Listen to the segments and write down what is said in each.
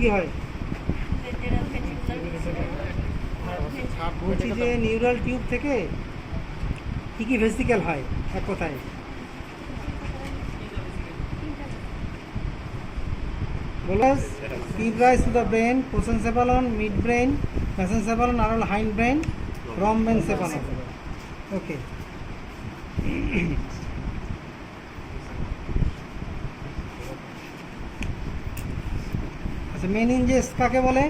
কি হয়? বলছি যে নিউরাল টিউব থেকে কি ভেসিকেল হয় এক কথায়? বলাস pip rise to the brain, prosencephalon, midbrain, mesencephalon আর হলো hindbrain, rhombencephalon. ওকে, আচ্ছা মেনিনজেস কাকে বলে?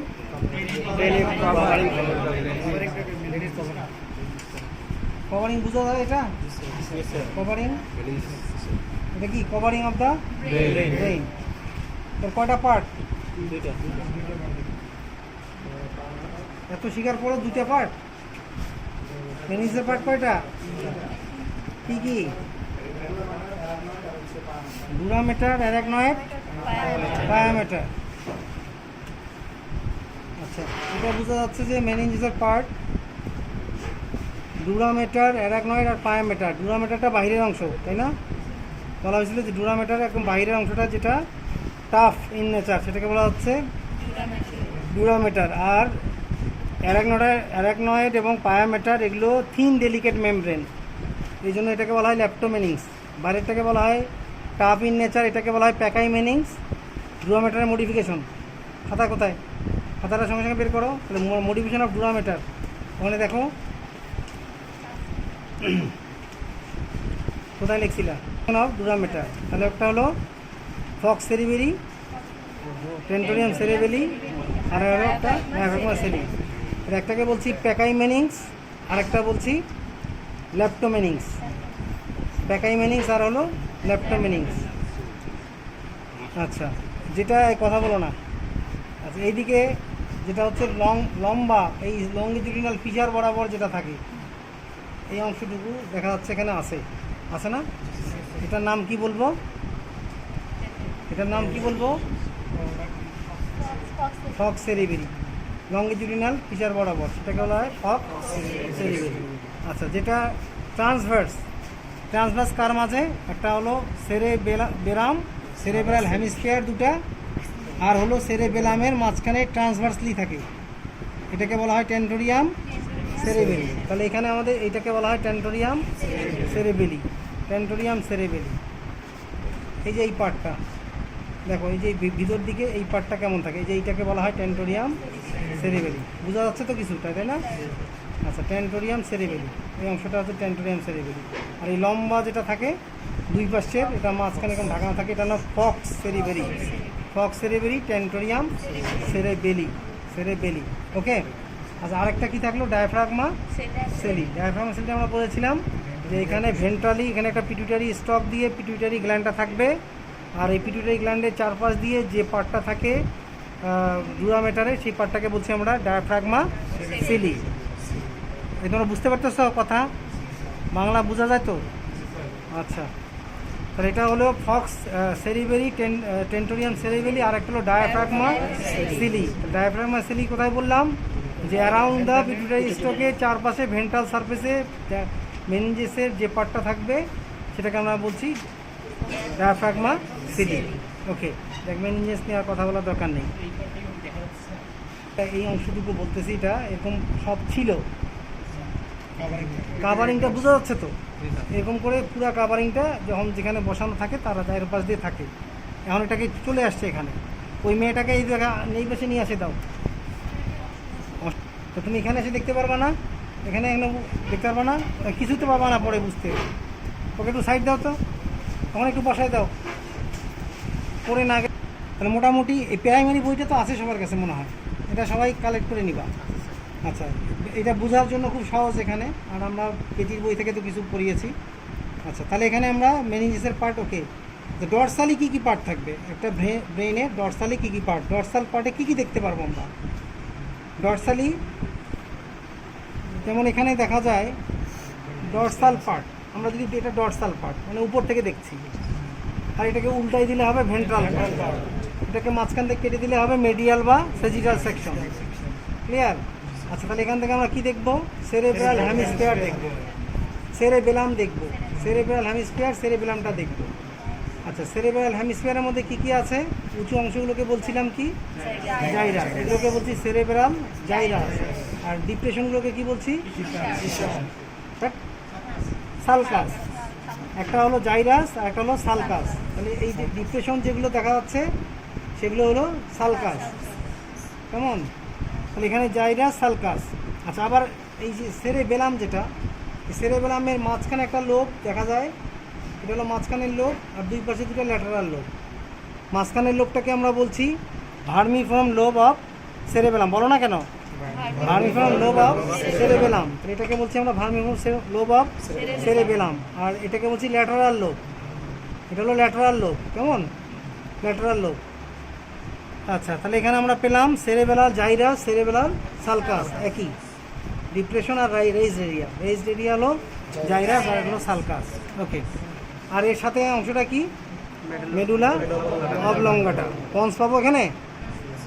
কভারিং বুঝা যায় এটা? কভারিং, এটা কি কভারিং অফ দ্য ব্রেইন। এর কয়টা পার্ট? এত শিকার পরে দুইটা পার্ট। মেনিনজেসের পার্ট কয়টা? কি? ডুরামেটার, অ্যারাকনয়েড, ডায়ামিটার। আচ্ছা, এটা বোঝা যাচ্ছে যে মেনিনজেসের পার্ট ডুরামেটার, অ্যারাকনয়েড আর পায়ামেটার। ডুরামেটারটা বাইরের অংশ, তাই না? বলা হয়েছিল যে ডুরামেটার একদম বাইরের অংশটা যেটা টাফ ইন নেচার, সেটাকে বলা হচ্ছে ডুরামেটার। আর অ্যারাকনয়েড এবং পায়ামেটার এগুলো থিন ডেলিকেট মেমব্রেন, এই জন্য এটাকে বলা হয় ল্যাপ্টোমেনিংস। বাইরেরটাকে বলা হয় টাফ ইন নেচার, এটাকে বলা হয় প্যাকাইমেনিংস। ডুরামেটারের মডিফিকেশন খাতা কোথায়? খাতাটা সঙ্গে সঙ্গে বের করো। তাহলে মডিফিকেশন অফ ডুরামেটার ওখানে দেখো কোথায় লিখছিলা অফ ডুরামেটার। তাহলে একটা হলো ফক্স সেরিবেরি, টেন্টোরিয়াম সেরিবেলি, আর হলো একটা ডায়াফ্রাগমা সেরি। একটাকে বলছি প্যাকাইমেনিংস, আর একটা বলছি ল্যাপ্টোমেনিংস। প্যাকাইমেনিংস আর হলো ল্যাপ্টোমেনিংস। আচ্ছা, যেটা কথা বলো না। আচ্ছা, এইদিকে যেটা হচ্ছে লম্বা, এই লংগিটিউডিনাল ফিচার বরাবর যেটা থাকে, এই অংশটুকু দেখা যাচ্ছে এখানে আছে না? এটার নাম কি বলবো? ফক্স সেরিবেরি। লংগিটিউডিনাল ফিচার বরাবর সেটাকে বলা হয় ফক্স সেরিবেরি। আচ্ছা, যেটা ট্রান্সভার্স কার মাঝে? একটা হলো সেরেব্রাল হেমিস্ফিয়ার দুটা, আর হলো সেরেবেলামের মাঝখানে ট্রান্সভার্সলি থাকে, এটাকে বলা হয় টেন্টোরিয়াম সেরেবেলি। তাহলে এখানে আমাদের এইটাকে বলা হয় টেন্টোরিয়াম সেরেবেলি। এই যে এই পার্টটা দেখো, এই যে ভিতর দিকে এই পার্টটা কেমন থাকে, এই যে এইটাকে বলা হয় টেন্টোরিয়াম সেরেবেলি। বোঝা যাচ্ছে তো কিছুটা, তাই না? আচ্ছা, টেন্টোরিয়াম সেরেবেলি, এই অংশটা হচ্ছে টেন্টোরিয়াম সেরেবেলি। আর এই লম্বা যেটা থাকে দুই পাশের, এটা মাঝখানে এরকম ঢাকানো থাকে, এটা হলো ফক্স সেরিবেরি, টেন্টোরিয়াম সেরেবেলি। ওকে, আচ্ছা, আরেকটা কি থাকলো? ডায়াফ্রাগমা সেলি। আমরা বলেছিলাম যে এখানে ভেন্ট্রালি, এখানে একটা পিটুইটারি স্টক দিয়ে পিটুইটারি গ্ল্যান্ডটা থাকবে, আর এই পিটুইটারি গ্ল্যান্ডের চারপাশ দিয়ে যে পার্টটা থাকে ডুরামেটারে, সেই পার্টটাকে বলছি আমরা ডায়াফ্রাগমা সেলি। এই তোমরা বুঝতে পারতেছ কথা? বাংলা বোঝা যায় তো? আচ্ছা, তাহলে এটা হলো ফক্স সেরিবেরি, টেন্টোরিয়াম সেরিবেলি, আর একটা হলো ডায়াফ্রাগমা সেলি। ডায়াফ্রাগমা সেলি কোথায় বললাম? যে অ্যারাউন্ড দ্য পিটুইটারি স্টকের চারপাশে ভেন্ট্রাল সারফেসে মেনিনজেসের যে পার্টটা থাকবে সেটাকে আমরা বলছি ডায়াফ্রাগমা সেলি। ওকে, মেনিনজেস নিয়ে আর কথা বলার দরকার নেই। এই অংশটুকু বলতেছি, এটা এরকম সব ছিল। কাভারিংটা বোঝা যাচ্ছে তো? এরকম করে পুরো কাভারিংটা যখন যেখানে বসানো থাকে তারা চায়ের পাশ দিয়ে থাকে। এখন এটাকে চলে আসছে এখানে, ওই মেয়েটাকে এই জায়গা এই পাশে নিয়ে আসে দাও, তো তুমি এখানে এসে দেখতে পারবা না, এখানে দেখতে পারবা না, কিছুতে পারবা না পরে বুঝতে। ওকে একটু সাইড দাও তো, তখন একটু বসায় দাও পরে না। তাহলে মোটামুটি এই প্রাইমারি বইটা তো আছে সবার কাছে মনে হয়, এটা সবাই কালেক্ট করে নিবা। আচ্ছা, এটা বোঝার জন্য খুব সহজ এখানে, আর আমরা পেটির বই থেকে তো কিছু পড়িয়েছি। আচ্ছা, তাহলে এখানে আমরা মেনিনজেসের পার্ট। ওকে, তো ডরসালি কী পার্ট থাকবে? একটা ব্রেইনের ডরসালি কী পার্ট? ডরসাল পার্টে কী দেখতে পারবো আমরা? ডরসালি যেমন এখানে দেখা যায় ডরসাল পার্ট, আমরা যদি এটা ডরসাল পার্ট মানে উপর থেকে দেখছি, আর এটাকে উল্টাই দিলে হবে ভেন্ট্রাল পার্ট, এটাকে মাঝখান থেকে কেটে দিলে হবে মেডিয়াল বা সেজিটাল সেকশন। ক্লিয়ার? আচ্ছা, তাহলে এখান থেকে আমরা কি দেখবো? সেরেব্রাল হেমিস্ফিয়ার দেখবো, সেরেবেলাম দেখবো, সেরেব্রাল হেমিস্ফিয়ার, সেরেবেলামটা দেখবো। আচ্ছা, সেরেব্রাল হেমিস্ফিয়ারের মধ্যে কি কি আছে? উঁচু অংশগুলোকে বলছিলাম কি? জাইরাস। এগুলোকে বলছি সেরেব্রাল জাইরাস। আর ডিপ্রেশনগুলোকে কি বলছি? সালকাস। একটা হলো জাইরাস আর একটা হলো সালকাস। তাহলে এই যে ডিপ্রেশন যেগুলো দেখা যাচ্ছে সেগুলো হলো সালকাস, কেমন? তাহলে এখানে জাইরাস, সালকাস। আচ্ছা, আবার এই যে সেরেবেলাম, যেটা সেরেবেলামের মাঝখানে একটা লোব দেখা যায়, এটা হলো মাঝখানের লোব, আর দুই পাশে দুটো ল্যাটারাল লোব। মাঝখানের লোবটাকে আমরা বলছি ভার্মিফর্ম লোব অফ সেরেবেলাম। বলো না কেন? Vermiform lobe of cerebellum. এটাকে বলছি আমরা ভার্মিফর্ম লোব অফ সেরেবেলাম। আর এটাকে বলছি ল্যাটারাল লোব। এটা হলো ল্যাটারাল লোব, কেমন? Lateral lobe. আচ্ছা, তাহলে এখানে আমরা পেলাম সেরেবেলাল জাইরাস, সেরেবেলাল সালকাস, একই ডিপ্রেশন। আর রেইজড এরিয়া, রেইজড এরিয়া হলো জাইরাস আর হলো সালকাস। ওকে, আর এর সাথে অংশটা কি? মেডুলা অবলঙ্গাটা। পন্স পাবো এখানে?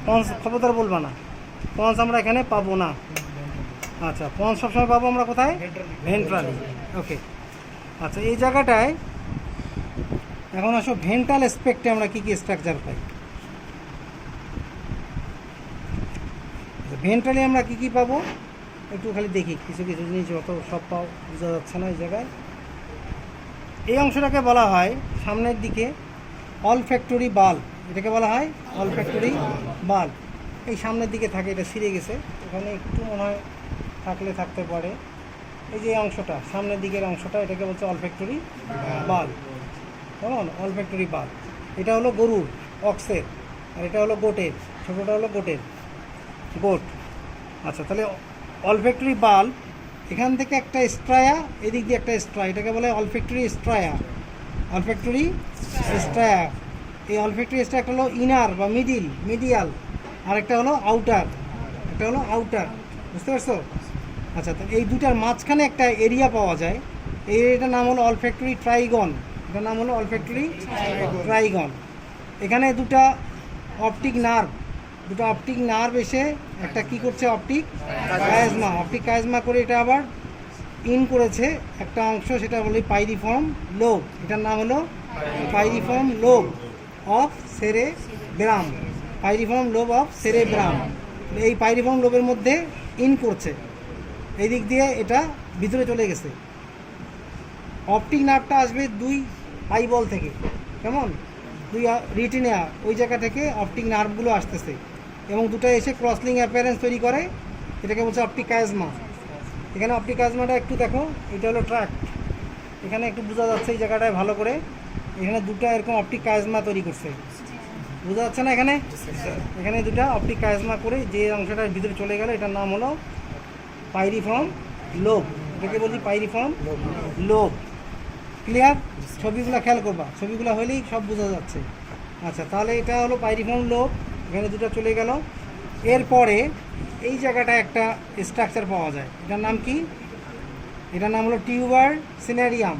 পন্স খবরদার বলবা না, পন্স আমরা এখানে পাবো না। আচ্ছা, পন্স সবসময় পাবো আমরা কোথায়? ভেন্ট্রালি। ওকে, আচ্ছা, এই জায়গাটায় এখন আসো ভেন্ট্রাল স্পেক্টে আমরা কী কী স্ট্রাকচার পাই। ভেন্ট্রালি আমরা কী কী পাবো একটু খালি দেখি, কিছু কিছু জিনিস যত সব পাও বোঝা যাচ্ছে না এই জায়গায়। এই অংশটাকে বলা হয় সামনের দিকে অলফ্যাক্টরি বাল্ব। এটাকে বলা হয় অলফ্যাক্টরি বাল্ব। এই সামনের দিকে থাকে, এটা ছিঁড়ে গেছে, এখানে একটু মনে হয় থাকতে পারে। এই যে অংশটা সামনের দিকের অংশটা, এটাকে বলছে অলফ্যাক্টরি বাল্ব, কেমন? Olfactory bulb. এটা হলো গরুর, অক্সের, আর এটা হলো গোটের, ছোটোটা হলো গোট। আচ্ছা, তাহলে অলফ্যাক্টরি বাল্ব, এখান থেকে একটা স্ট্রায়া, এদিক দিয়ে একটা স্ট্রা, এটাকে বলে অলফ্যাক্টরি স্ট্রায়া। অলফ্যাক্টরি স্ট্রায়া। এই অলফ্যাক্টরি স্ট্রায়া একটা হলো ইনার বা মিডিয়াল, আর একটা হলো আউটার, বুঝতে পারছো? আচ্ছা, তো এই দুটার মাঝখানে একটা এরিয়া পাওয়া যায়, এই এরিয়াটার নাম হলো অলফ্যাক্টরি ট্রাইগন। এটার নাম হলো অলফ্যাক্টরি ট্রাইগন। এখানে দুটো অপটিক নার্ভ এসে একটা কি করছে? অপটিক কায়াজমা করে এটা আবার ইন করেছে একটা অংশ, সেটা হলো পাইরিফর্ম লোব। এটার নাম হলো piriform lobe of cerebrum. Piriform lobe of cerebrum. এই পাইরিফর্ম লোবের মধ্যে ইন করছে, এই দিক দিয়ে এটা ভিতরে চলে গেছে। অপটিক নার্ভটা আসবে দুই আইবল থেকে, কেমন? দুই রিটিনা, ওই জায়গা থেকে অপটিক নার্ভগুলো আসতেছে এবং দুটো এসে ক্রসলিং অ্যাপিয়ারেন্স তৈরি করে, এটাকে বলছে অপটিক কায়াজমা। এখানে অপটিক কায়াজমাটা একটু দেখো, এটা হলো ট্র্যাক্ট, এখানে একটু বোঝা যাচ্ছে এই জায়গাটায় ভালো করে। এখানে দুটো এরকম অপটিক কায়াজমা তৈরি করছে, বোঝা যাচ্ছে না? এখানে দুটো অপটিক কায়াজমা করে যে অংশটার ভিতরে চলে গেল, এটার নাম হলো পাইরিফর্ম লোব। এটাকে বলছি পাইরিফর্ম লোব। ক্লিয়ার? ছবিগুলো খেয়াল করবা, ছবিগুলো হলেই সব বোঝা যাচ্ছে। আচ্ছা, তাহলে এটা হলো পাইরিফর্ম লোব, এখানে দুটো চলে গেল। এরপরে এই জায়গাটা একটা স্ট্রাকচার পাওয়া যায়, এটার নাম কি? এটার নাম হলো টিউবার সিনারিয়াম।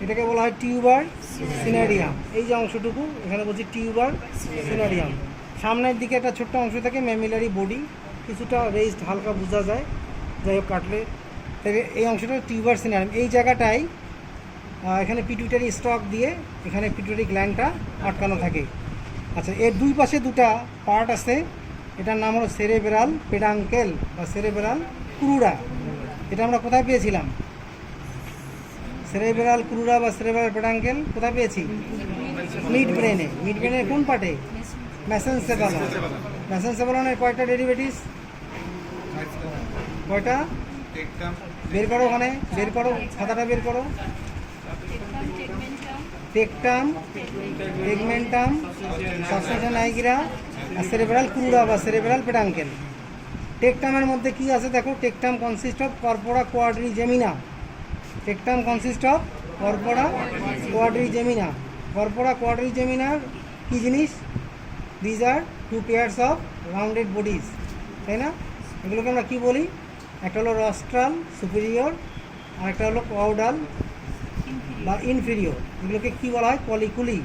এটাকে বলা হয় টিউবার সিনারিয়াম। এই যে অংশটুকু এখানে বলছি টিউবার সিনারিয়াম। সামনের দিকে একটা ছোট্ট অংশ থাকে ম্যামিলারি বডি, কিছুটা রেইজড, হালকা বোঝা যায়, যাই হোক কাটলে। এই অংশটা টিউবার সিনারিয়াম। এই জায়গাটায় এখানে পিটুইটারি স্টক দিয়ে এখানে পিটুইটারি গ্ল্যান্ডটা আটকানো থাকে। আচ্ছা, এর দুই পাশে দুটা পার্ট আছে, এটার নাম হলো সেরেব্রাল পেডাঙ্কেল বা সেরেব্রাল ক্রুরা। এটা আমরা কোথায় পেয়েছিলাম? সেরেব্রাল ক্রুরা বা সেরেব্রাল পেডাঙ্কেল কোথায় পেয়েছি? মিড ব্রেনের কোন পার্টে? মেসেনসেফালনের কয়টা ডেরিভেটিভস? কয়টা? বের করো, ওখানে বের করো, খাতাটা বের করো। টেকটাম, টেগমেন্টাম, সাবস্টেশন নাইগ্রা, আর সেরেব্রাল ক্রুরা বা সেরেব্রাল পেডাঙ্কেল। টেকটামের মধ্যে কি আছে দেখো? Tectum consist of corpora quadrigemina. Tectum consist of corpora quadrigemina. Corpora কোয়াড্রিজেমিনার কি জিনিস? These are two pairs of rounded bodies, তাই না? এগুলোকে আমরা কি বলি? একটা হলো রস্ট্রাল সুপিরিয়র, আর একটা হলো কাউডাল বা ইনফিরিয়র। এগুলোকে কি বলা হয়? কলিকুলি।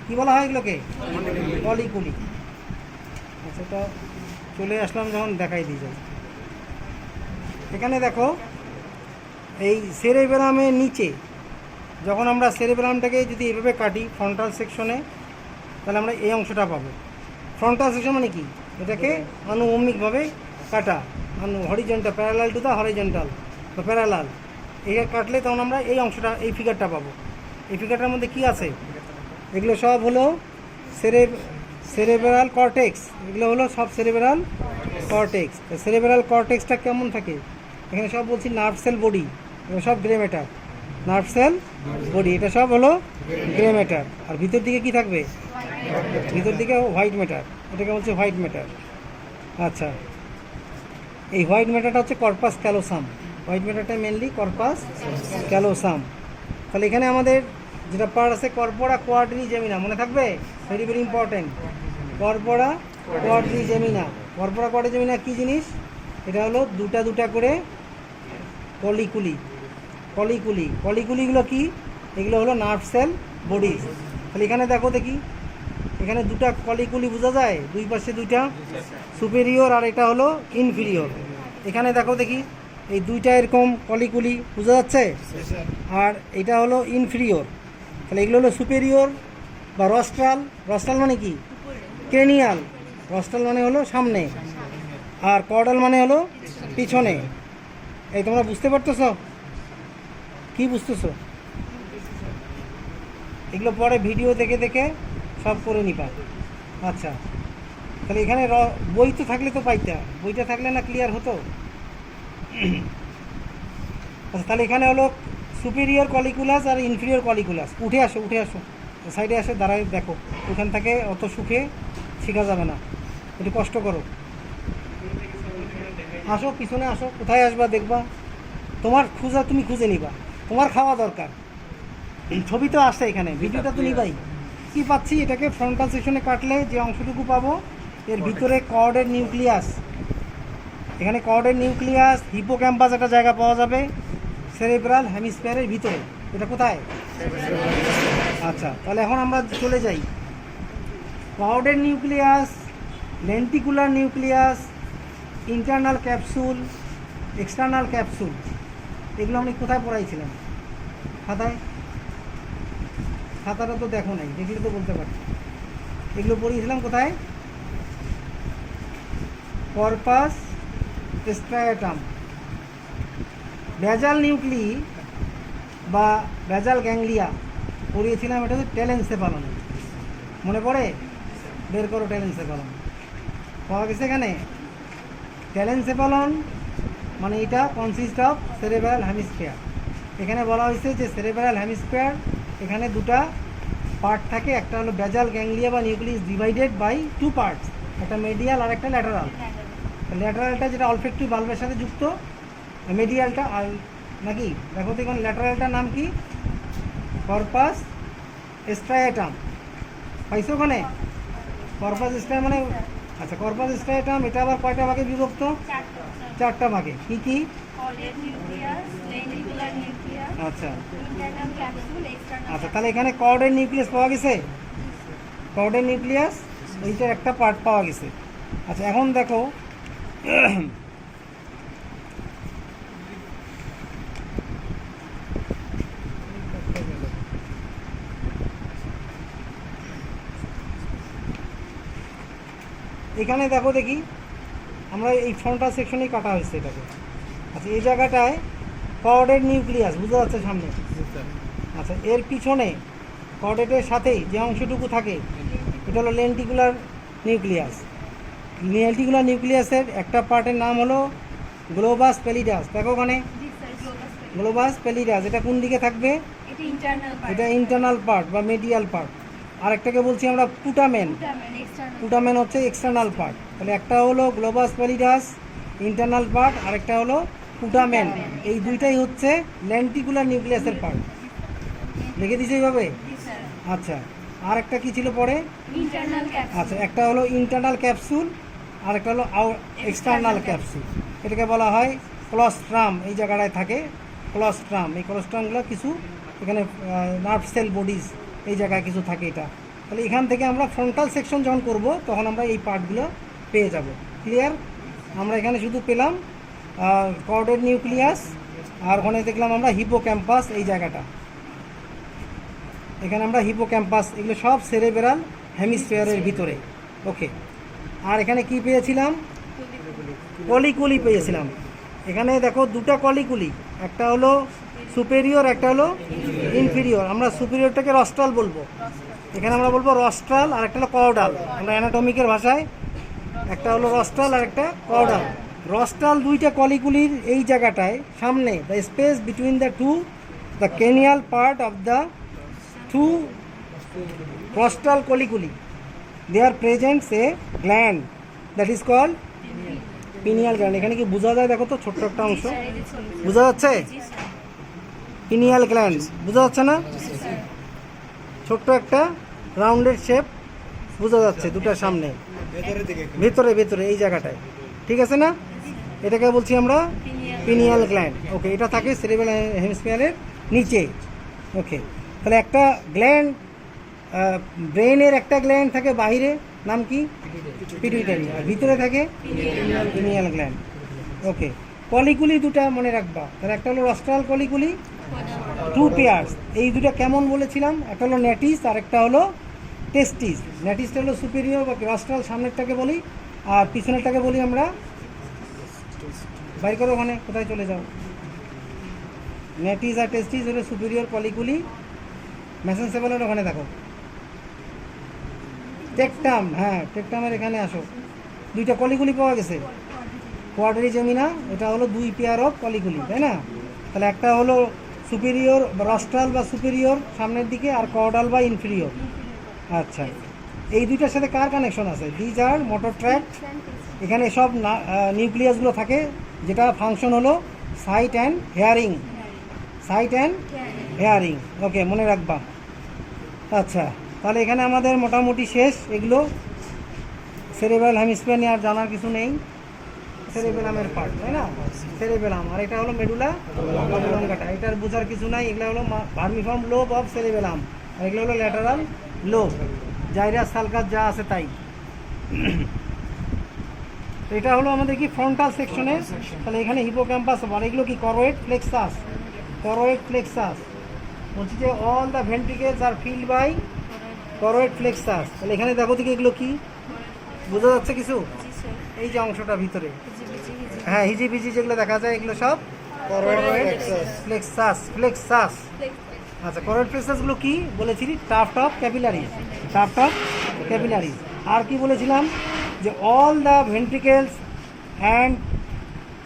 কি বলা হয় এগুলোকে? কলিকুলি। আচ্ছা, তো চলে আসলাম যখন দেখাই দিয়ে যাই। এখানে দেখো এই সেরেবেরামের নিচে যখন আমরা সেরেবেলামটাকে যদি এভাবে কাটি ফ্রন্টাল সেকশনে, তাহলে আমরা এই অংশটা পাবো। ফ্রন্টাল সেকশন মানে কি? এটাকে আনুভূমিকভাবে কাটা, horizontal, parallel to the horizontal বা প্যারালাল, এটা কাটলে তখন আমরা এই অংশটা, এই ফিগারটা পাবো। এই ফিগারটার মধ্যে কি আছে? এগুলো সব হলো সেরেব্রাল কর্টেক্স, এগুলো হলো সব সেরেব্রাল কর্টেক্স। তো সেরেব্রাল কর্টেক্সটা কেমন থাকে? এখানে সব বলছি নার্ভ সেল বডি, এগুলো সব grey matter, nerve cell body, এটা সব হলো গ্রে ম্যাটার। আর ভিতর দিকে কি থাকবে? ভিতর দিকে হোয়াইট ম্যাটার, এটাকে বলছে হোয়াইট ম্যাটার। আচ্ছা, এই হোয়াইট ম্যাটারটা হচ্ছে কর্পাস ক্যালোসাম, হোয়াইট ম্যাটারটা মেনলি কর্পাস ক্যালোসাম। তাহলে এখানে আমাদের যেটা পার্ট আছে কর্পোরা কোয়াড্রিজেমিনা, মনে থাকবে, very very important. Corpora quadrigemina, corpora quadrigemina কী জিনিস? এটা হলো দুটা দুটা করে কলিকুলি, কলিকুলি, কলিকুলিগুলো কি? এগুলো হলো নার্ভ সেল বডি। তাহলে এখানে দেখো দেখি, এখানে দুটা কলিকুলি বোঝা যায়, দুই পাশে দুইটা, সুপেরিয়র আর এটা হলো ইনফিরিয়র। এখানে দেখো দেখি, এই দুইটা এরকম কলিকুলি বোঝা যাচ্ছে, আর এটা হলো ইনফিরিয়র। তাহলে এগুলো হলো সুপেরিয়র বা রস্ট্রাল। রস্ট্রাল মানে কি? ক্রেনিয়াল। রস্ট্রাল মানে হলো সামনে, আর কর্ডাল মানে হলো পিছনে। এই তোমরা বুঝতে পারতেছ? কি বুঝতেছ? এগুলো পরে ভিডিও দেখে দেখে সব করে নিবা। আচ্ছা, তাহলে এখানে বই তো থাকলে তো পাইতা, বইটা থাকলে না ক্লিয়ার হতো। আচ্ছা, তাহলে এখানে হলো সুপিরিয়র কলিকুলাস আর ইনফিরিয়র কলিকুলাস। উঠে আসো, উঠে আসো, সাইডে আসে দাঁড়ায় দেখো, ওখান থেকে অত সুখে শেখা যাবে না, একটু কষ্ট করো। আসো, পিছনে আসো, কোথায় আসবা দেখবা, তোমার খুঁজা তুমি খুঁজে নিবা, তোমার খাওয়া দরকার। ছবি তো আসছে এখানে, ভিডিওটা তো নিবাই। কি পাচ্ছি? এটাকে ফ্রন্টাল সেকশনে কাটলে যে অংশটুকু পাবো, এর ভিতরে কর্ডের নিউক্লিয়াস, এখানে কর্ডের নিউক্লিয়াস, হিপোক্যাম্পাস একটা জায়গা পাওয়া যাবে সেরেব্রাল হেমিস্ফিয়ারের ভিতরে। এটা কোথায়? আচ্ছা, তাহলে এখন আমরা চলে যাই। কর্ডের nucleus, lenticular nucleus, internal capsule, external capsule, এগুলো আমি কোথায় পড়াইছিলাম? খাতায়? খাতাটা তো দেখো নাই, দেখলে তো বলতে পারছি। এগুলো পড়িয়েছিলাম কোথায়? কর্পাস স্ট্রাটাম। বেজাল নিউক্লি বা বেজাল গ্যাংলিয়া পড়িয়েছিলাম, এটা হচ্ছে টেলেনসেফালন। মনে পড়ে? বের করো টেলেনসেফালন। পাওয়া গেছে এখানে টেলেনসেফালন, মানে এটা কনসিস্ট অফ সেরেব্রাল হেমিস্ফিয়ার। এখানে বলা হয়েছে যে সেরেব্রাল হেমিস্ফিয়ার, এখানে দুটা পার্ট থাকে, একটা হলো বেজাল গ্যাংলিয়া বা nucleus divided by two parts, একটা মেডিয়াল আর একটা ল্যাটারাল। ল্যাটারালটা যেটা অলফ্যাক্টরি বাল্বের সাথে যুক্ত, মেডিয়ালটা আর নাকি দেখো তো, এখন ল্যাটারালটার নাম কি? কর্পাস স্ট্রাটাম। পাইছো ওখানে? কর্পাস স্ট্রাটাম মানে, আচ্ছা, কর্পাস স্ট্রাটাম এটা আবার কয়টা ভাগে বিভক্ত? চারটা ভাগে। কি কি? আচ্ছা আচ্ছা, তাহলে এখানে কর্ডের নিউক্লিয়াস পাওয়া গেছে, কর্ডের নিউক্লিয়াস এইটার একটা পার্ট পাওয়া গেছে। আচ্ছা, এখন দেখো এখানে দেখো দেখি, আমরা এই ফ্রন্টাল সেকশনেই কাটা হয়েছে এটাকে। আচ্ছা, এই জায়গাটায় কর্ডের নিউক্লিয়াস বোঝা যাচ্ছে সামনে। আচ্ছা, এর পিছনে কর্ডেটের সাথেই যে অংশটুকু থাকে, এটা হলো লেন্টিকুলার নিউক্লিয়াস। লেন্টিকুলার নিউক্লিয়াসের একটা পার্টের নাম হলো গ্লোবাস প্যালিডাস। দেখো ওখানে গ্লোবাস প্যালিডাস, এটা কোন দিকে থাকবে? এটা ইন্টারনাল পার্ট বা মেডিয়াল পার্ট। আরেকটাকে বলছি আমরা পুটামেন। পুটামেন হচ্ছে এক্সটার্নাল পার্ট। তাহলে একটা হলো গ্লোবাস প্যালিডাস ইন্টারনাল পার্ট, আরেকটা হলো পুটামেন। এই দুইটাই হচ্ছে লেন্টিকুলার নিউক্লিয়াসের পার্ট। লিখে দিছে এইভাবে? আচ্ছা, আর একটা কি ছিল পরে? আচ্ছা, একটা হলো ইন্টারনাল ক্যাপসুল, আর একটা হলো এক্সটার্নাল ক্যাপসুল। এটাকে বলা হয় ক্লোস্ট্রাম। এই জায়গাটায় থাকে ক্লোস্ট্রাম। এই ক্লোস্ট্রামগুলো কিছু এখানে নার্ভ সেল বডিজ এই জায়গায় কিছু থাকে এটা। তাহলে এখান থেকে আমরা ফ্রন্টাল সেকশন যখন করব, তখন আমরা এই পার্টগুলো পেয়ে যাব। ক্লিয়ার? আমরা এখানে শুধু পেলাম কর্ডের নিউক্লিয়াস, আর ওখানে দেখলাম আমরা হিপোক্যাম্পাস, এই জায়গাটা। এখানে আমরা হিপোক্যাম্পাস, এগুলো সব সেরেব্রাল হেমিস্ফিয়ারের ভিতরে। ওকে, আর এখানে কি পেয়েছিলাম? কলিকুলি পেয়েছিলাম। এখানে দেখো দুটা কলিকুলি, একটা হলো সুপেরিয়র, একটা হলো ইনফিরিয়র। আমরা সুপেরিয়রটাকে রস্ট্রাল বলবো, এখানে আমরা বলবো রস্ট্রাল, আর একটা হলো কর্ডাল। আমরা অ্যানাটমিকের ভাষায় একটা হলো রস্ট্রাল আর একটা কর্ডাল। রস্ট্রাল দুইটা কলিকুলির এই জায়গাটায় সামনে, the space between the two, the cranial part of the two rostral colliculi, there presents a gland that is called pineal gland. এখানে কি বোঝা যায়? দেখো তো, ছোট্ট একটা অংশ বোঝা যাচ্ছে, পিনিয়াল গ্ল্যান্ড বোঝা যাচ্ছে না? ছোট্ট একটা রাউন্ডেড শেপ বোঝা যাচ্ছে দুটার সামনে, ভেতরে ভেতরে এই জায়গাটায়, ঠিক আছে না? এটাকে বলছি আমরা পিনিয়াল গ্ল্যান্ড। ওকে, এটা থাকে সেরেব্রাল হেমিস্ফিয়ারের নিচে। ওকে, তাহলে একটা গ্ল্যান্ড, ব্রেনের একটা গ্ল্যান্ড থাকে বাইরে, নাম কি? পিটুইটারি, আর ভিতরে থাকে পিনিয়াল গ্ল্যান্ড। ওকে, কলিকুলি দুটা মনে রাখবা, তাহলে একটা হলো রস্ট্রাল কলিকুলি, টু পেয়ার্স। এই দুটা কেমন বলেছিলাম? একটা হলো ন্যাটিস আর একটা হলো টেস্টিস। ন্যাটিসটা হলো সুপেরিয়র বা রস্ট্রাল, সামনেরটাকে বলি, আর পিছনেরটাকে বলি আমরা, বাইর করো ওখানে, কোথায় চলে যাও? ন্যাটিস আর টেস্টিস হলো সুপেরিয়র কলিকুলি। মেসেনসেফালের ওখানে দেখো টেকটাম, হ্যাঁ টেকটামের এখানে আসো। দুইটা কলিকুলি পাওয়া গেছে, কোয়াড্রিজেমিনা, এটা হলো দুই পেয়ার অফ কলিকুলি, তাই না? তাহলে একটা হলো সুপেরিয়র বা রস্ট্রাল বা সুপেরিয়র সামনের দিকে, আর কর্ডাল বা ইনফিরিয়র। আচ্ছা, এই দুইটার সাথে কার কানেকশন আছে? These are motor tract. এখানে সব নিউক্লিয়াসগুলো থাকে, যেটা ফাংশন হলো sight and hearing, sight and hearing. Okay, মনে রাখবা। আচ্ছা, তাহলে এখানে আমাদের মোটামুটি শেষ। এগুলো সেরেব্রাল হেমিস্ফিয়ার নিয়ে আর জানার কিছু নেই, সেরেবেলামের পার্ট, তাই না? সেরেবেলাম, আর এটা হলো মেডুলা অবলঙ্গাটা, এটার বোঝার কিছু নাই। এগুলো হলো ভার্মিফর্ম লোব অফ সেরেবেলাম, আর এগুলো হলো ল্যাটারাল লোব, জাইরাস সালকাস যা আছে তাই। এটা হলো আমাদের কি ফ্রন্টাল সেকশনে। তাহলে এখানে হিপোক্যাম্পাস, আর এগুলো কি করোয়েড প্লেক্সাস, করোয়েড প্লেক্সাস। বলছি যে all the ventricles are filled by choroid plexus. তাহলে এখানে দেখো থেকে এগুলো কি বোঝা যাচ্ছে কিছু? এই যে অংশটা ভিতরে, হ্যাঁ হিজিবিজি যেগুলো দেখা যায়, এগুলো সব করোয়েড প্লেক্সাস, প্লেক্সাস। আচ্ছা, করোয়েড প্লেক্সাসগুলো কি বলেছিলি? Tuft of capillaries, tuft of capillaries. আর কি বলেছিলাম? যে all the ventricles and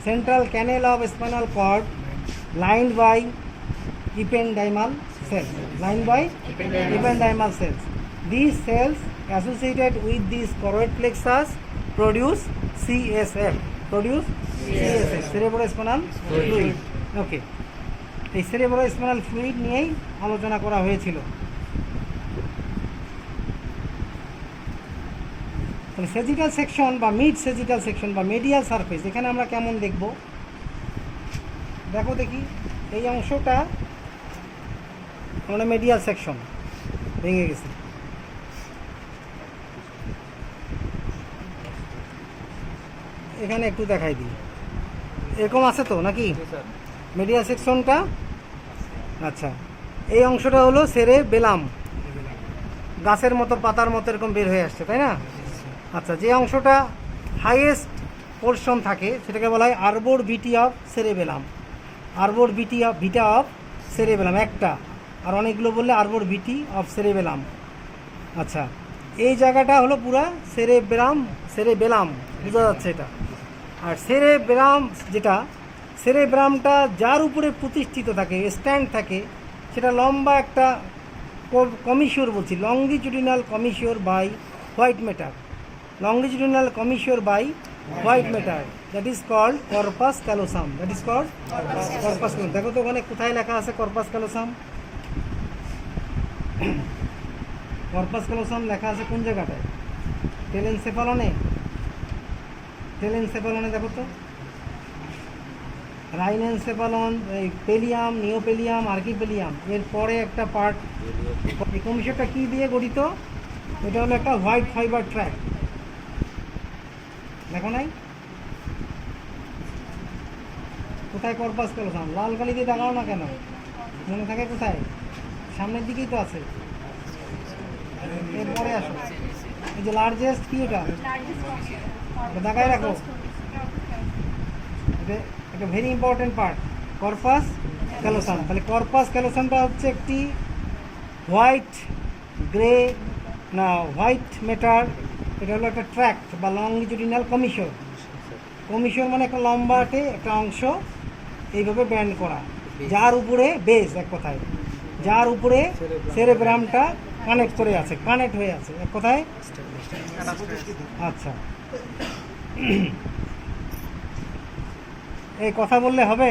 central canal of spinal cord lined by ependymal cells, lined by ependymal cells. These cells associated with these choroid plexus produce CSF, cerebrospinal fluid. ওকে, এই cerebrospinal fluid নিয়েই আলোচনা করা হয়েছিল। তাহলে সেজিটাল সেকশন বা mid সেজিটাল section বা মেডিয়াল surface, এখানে আমরা কেমন দেখব? দেখো দেখি, এই অংশটা মানে মেডিয়াল সেকশন ভেঙে গেছে। এখানে একটু দেখাই দিই, এরকম আছে তো নাকি মিডিয়াল সেকশনটা? আচ্ছা, এই অংশটা হলো সেরেবেলাম, গাছের মতো পাতার মতো এরকম বের হয়ে আসছে, তাই না? আচ্ছা, যে অংশটা হাইয়েস্ট পোর্শন থাকে সেটাকে বলা হয় আরবোর ভিটি অফ সেরেবেলাম, আরবোর ভিটা অফ সেরেবেলাম একটা, আর অনেকগুলো বললে আরবোর ভিটি অফ সেরেবেলাম। আচ্ছা, এই জায়গাটা হলো পুরা সেরেবেলাম, সেরেবেলাম বোঝা যাচ্ছে এটা। আর সেরেবেলাম যেটা, সেরেব্রামটা যার উপরে প্রতিষ্ঠিত থাকে, স্ট্যান্ড থাকে, সেটা লম্বা একটা কমিশিওর বলছি, longitudinal commissure by white matter, longitudinal commissure by white matter, that is called corpus callosum, that is called corpus callosum. দেখো তো ওখানে কোথায় লেখা আছে corpus callosum? corpus callosum লেখা আছে কোন জায়গাটায়? টেলেনসেফালনে, টেলেনসেফালনে দেখো তো, রাইনেনসেফালন, পেলিয়াম, নিওপেলিয়াম, আর্কিপেলিয়াম, এর পরে একটা পার্ট। এই কমিশনটা কি দিয়ে গঠিত? এটা হলো একটা হোয়াইট ফাইবার ট্র্যাক, দেখো নাই? কোথায় কর্পাস ক্যালোসাম? লাল কালি দিয়ে দেখাও না কেন, মনে থাকে কোথায়? সামনের দিকেই তো আছে। এরপরে আসো, এই যে লার্জেস্ট কি এটা দেখায় রাখো, এটা very important part, corpus callosum. তাহলে কর্পাস ক্যালোসামটা হচ্ছে একটি হোয়াইট গ্রে না হোয়াইট ম্যাটার, এটা হলো একটা ট্র্যাক্ট বা লংজিটিউডিনাল কমিশন। কমিশন মানে একটা লম্বাটে একটা অংশ এইভাবে ব্যান্ড করা, যার উপরে বেস, এক কথায় যার উপরে সেরেব্রামটা কানেক্ট করে আছে, কানেক্ট হয়ে আছে, এক কথায়। আচ্ছা, এই কথা বললে হবে?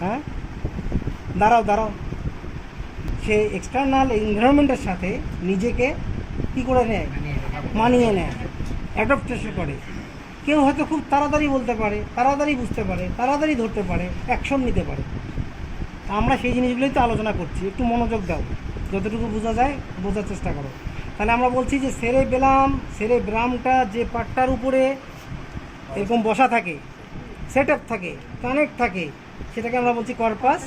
হ্যাঁ, দাঁড়াও, সে এক্সটার্নাল এনভায়রনমেন্টের সাথে নিজেকে কী করে নেয়, মানিয়ে নেয়, অ্যাডাপ্টেশন করে। কেউ হয়তো খুব তাড়াতাড়ি বলতে পারে, তাড়াতাড়ি বুঝতে পারে, তাড়াতাড়ি ধরতে পারে, অ্যাকশন নিতে পারে। আমরা সেই জিনিসগুলোই তো আলোচনা করছি, একটু মনোযোগ দাও, যতটুকু বোঝা যায় বোঝার চেষ্টা করো। তাহলে আমরা বলছি যে সেরেব্রামটা যে পার্টটার উপরে এরকম বসা থাকে, সেট আপ থাকে, কানেক্ট থাকে, সেটাকে আমরা বলছি কর্পাস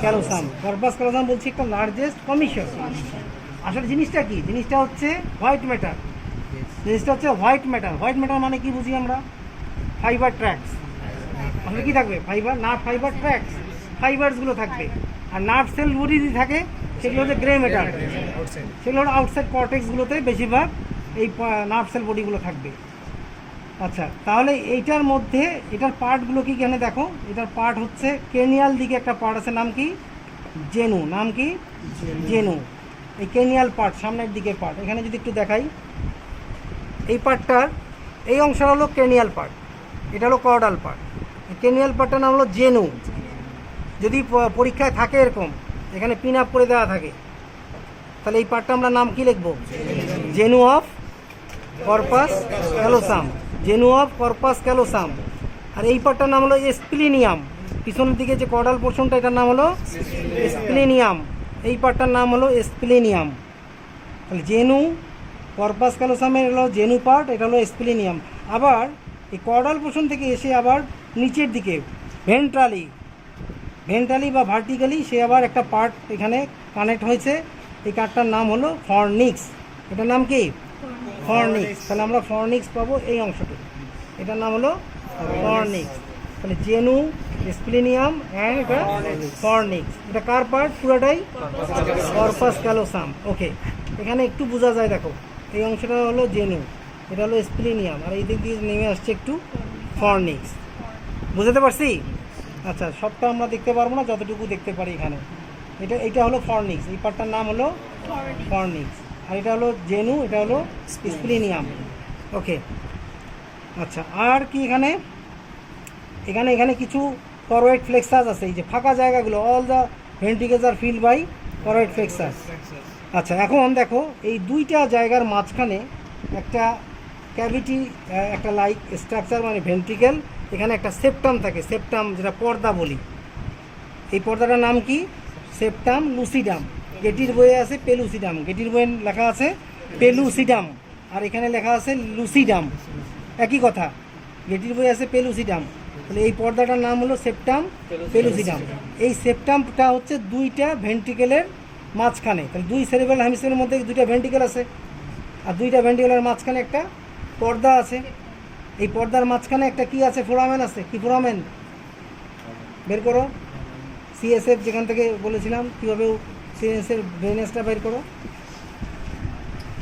ক্যালোসাম। কর্পাস ক্যালোসাম বলছি একটা লার্জেস্ট কমিশন। আসলে জিনিসটা কি? জিনিসটা হচ্ছে হোয়াইট ম্যাটার। হোয়াইট ম্যাটার মানে কি বুঝি আমরা? Fibre tracts. আসলে কি থাকবে? ফাইবার, নার্ভ ফাইবার ট্র্যাক্স, ফাইবারসগুলো থাকবে। আর নার্ভ সেল বডি যদি থাকে সেগুলো হচ্ছে গ্রে ম্যাটার, সেগুলো হলো আউটসাইড কর্টেক্সগুলোতে বেশিরভাগ এই নার্ভ সেল বডিগুলো থাকবে। আচ্ছা, তাহলে এইটার মধ্যে এটার পার্টগুলো কি এখানে দেখো, এটার পার্ট হচ্ছে ক্রেনিয়াল দিকে একটা পার্ট আছে, নাম কি? জেনু। নাম কি? জেনু। এই ক্রেনিয়াল পার্ট, সামনের দিকের পার্ট, এখানে যদি একটু দেখাই, এই পার্টটার এই অংশটা হলো ক্রেনিয়াল পার্ট, এটা হলো কর্ডাল পার্ট। ক্রেনিয়াল পার্টটার নাম হলো জেনু। যদি পরীক্ষায় থাকে এরকম, এখানে পিন আপ করে দেওয়া থাকে, তাহলে এই পার্টটা আমরা নাম কি লিখব? Genu of corpus callosum. Genu of corpus callosum. আর এই পার্টটার নাম হলো স্প্লিনিয়াম। পিছনের দিকে যে কর্ডাল পোর্শনটা, এটার নাম হলো স্প্লিনিয়াম। এই পার্টটার নাম হলো স্প্লিনিয়াম। তাহলে জেনু, কর্পাস ক্যালোসামের হলো জেনু পার্ট, এটা হলো স্প্লিনিয়াম। আবার এই কর্ডাল পোর্শন থেকে এসে আবার নিচের দিকে ভেন্ট্রালি বা ভার্টিক্যালি সে আবার একটা পার্ট এখানে কানেক্ট হয়েছে, এই কার্ডটার নাম হলো ফর্নিক্স। এটার নাম কি? ফর্নিক্স। তাহলে আমরা ফর্নিক্স পাবো এই অংশটি, এটার নাম হলো ফর্নিক্স। তাহলে জেনু, স্প্লিনিয়াম অ্যান্ড এটা ফর্নিক্স। এটা কার পার্ট? পুরোটাই কর্পাস ক্যালোসাম। ওকে, এখানে একটু বোঝা যায়, দেখো এই অংশটা হলো জেনু, এটা হলো স্প্লিনিয়াম, আর এই দিক দিয়ে নেমে আসছে একটু ফর্নিক্স। বুঝতে পারছি? আচ্ছা, সবটা আমরা দেখতে পারবো না, যতটুকু দেখতে পারি এখানে। এটা হলো ফর্নিক্স, এই পার্টটার নাম হলো ফর্নিক্স। আর এটা হলো জেনু, এটা হলো স্প্লিনিয়াম। ওকে, আচ্ছা, আর কি এখানে এখানে কিছু ফরওয়ার্ড ফ্লেক্সাস আছে, এই যে ফাঁকা জায়গাগুলো, all the ventricles are filled by forward plexus. আচ্ছা, এখন দেখো এই দুইটা জায়গার মাঝখানে একটা ক্যাভিটি, একটা লাইক স্ট্রাকচার, মানে ভেন্ট্রিকেল, এখানে একটা সেপ্টাম থাকে, সেপ্টাম যেটা পর্দা বলি। এই পর্দাটার নাম কি? Septum lucidum. গেটির বইয়ে আছে পেলুসিডাম, গেটির বইয়ে লেখা আছে পেলুসিডাম, আর এখানে লেখা আছে লুসিডাম, একই কথা। গেটির বইয়ে আছে পেলুসিডাম, তাহলে এই পর্দাটার নাম হলো সেপ্টাম পেলুসিডাম। এই সেপ্টামটা হচ্ছে দুইটা ভেন্ট্রিকেলের মাঝখানে, তাহলে দুই সেরিব্রাল হেমিস্ফিয়ারের মধ্যে দুইটা ভেন্ট্রিকেল আছে, আর দুইটা ভেন্ট্রিকেলের মাঝখানে একটা পর্দা আছে। এই পর্দার মাঝখানে একটা কি আছে? ফোরামেন আছে। কি ফোরামেন? বের করো। সিএসএফ যেখান থেকে বলেছিলাম কীভাবে সিএসএর ভেনেসটা বের করো,